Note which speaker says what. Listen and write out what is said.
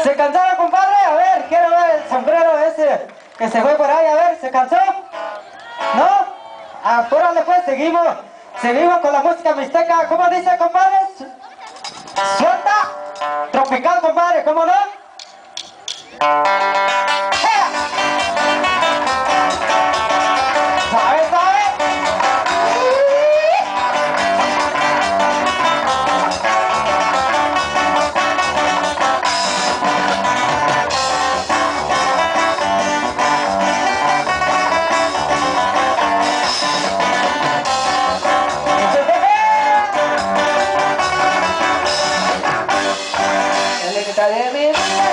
Speaker 1: ¿Se cansaron, compadre? A ver, quiero ver el sombrero ese que se fue por ahí. A ver, ¿se cansó? ¿No? Apúrale pues, seguimos. Seguimos con la música mixteca. ¿Cómo dice, compadre? Suelta. Tropical, compadre, ¿cómo no? ¿Sabe, sabe? El que está de mí.